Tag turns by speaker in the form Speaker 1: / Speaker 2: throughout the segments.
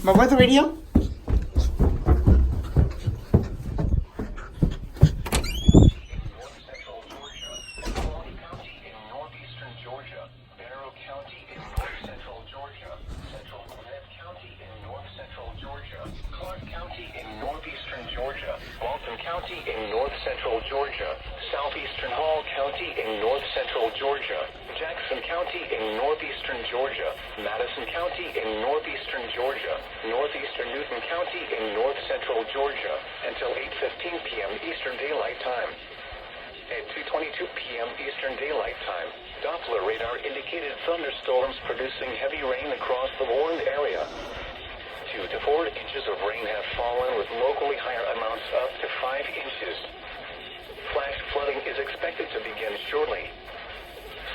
Speaker 1: My weather radio?
Speaker 2: County in north-central Georgia, southeastern Hall County in north-central Georgia, Jackson County in northeastern Georgia, Madison County in northeastern Georgia, northeastern Newton County in north-central Georgia, until 8:15 p.m. Eastern Daylight Time. At 2:22 p.m. Eastern Daylight Time, Doppler radar indicated thunderstorms producing heavy rain across the warned area. 2 to 4 inches of rain have fallen, with locally higher amounts up to 5 inches. Flash flooding is expected to begin shortly.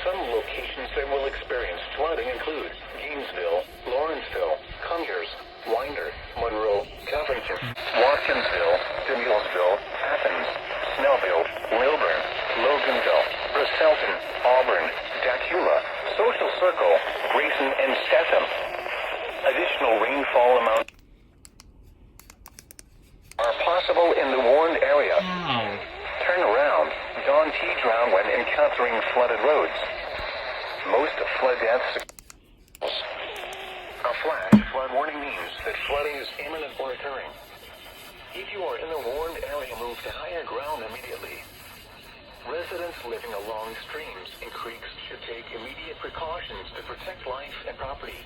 Speaker 2: Some locations that will experience flooding include Gainesville, Lawrenceville, Conyers, Winder, Monroe, Covington, Watkinsville, Demulesville, Athens, Snellville, Lilburn, Loganville, Bristolton, Auburn, Dacula, Social Circle, Grayson, and Statham. Additional rainfall amounts are possible in the warned area. Turn around. Don't drown when encountering flooded roads. Most flood deaths. A flash flood warning means that flooding is imminent or occurring. If you are in the warned area, move to higher ground immediately. Residents living along streams and creeks should take immediate precautions to protect life and property.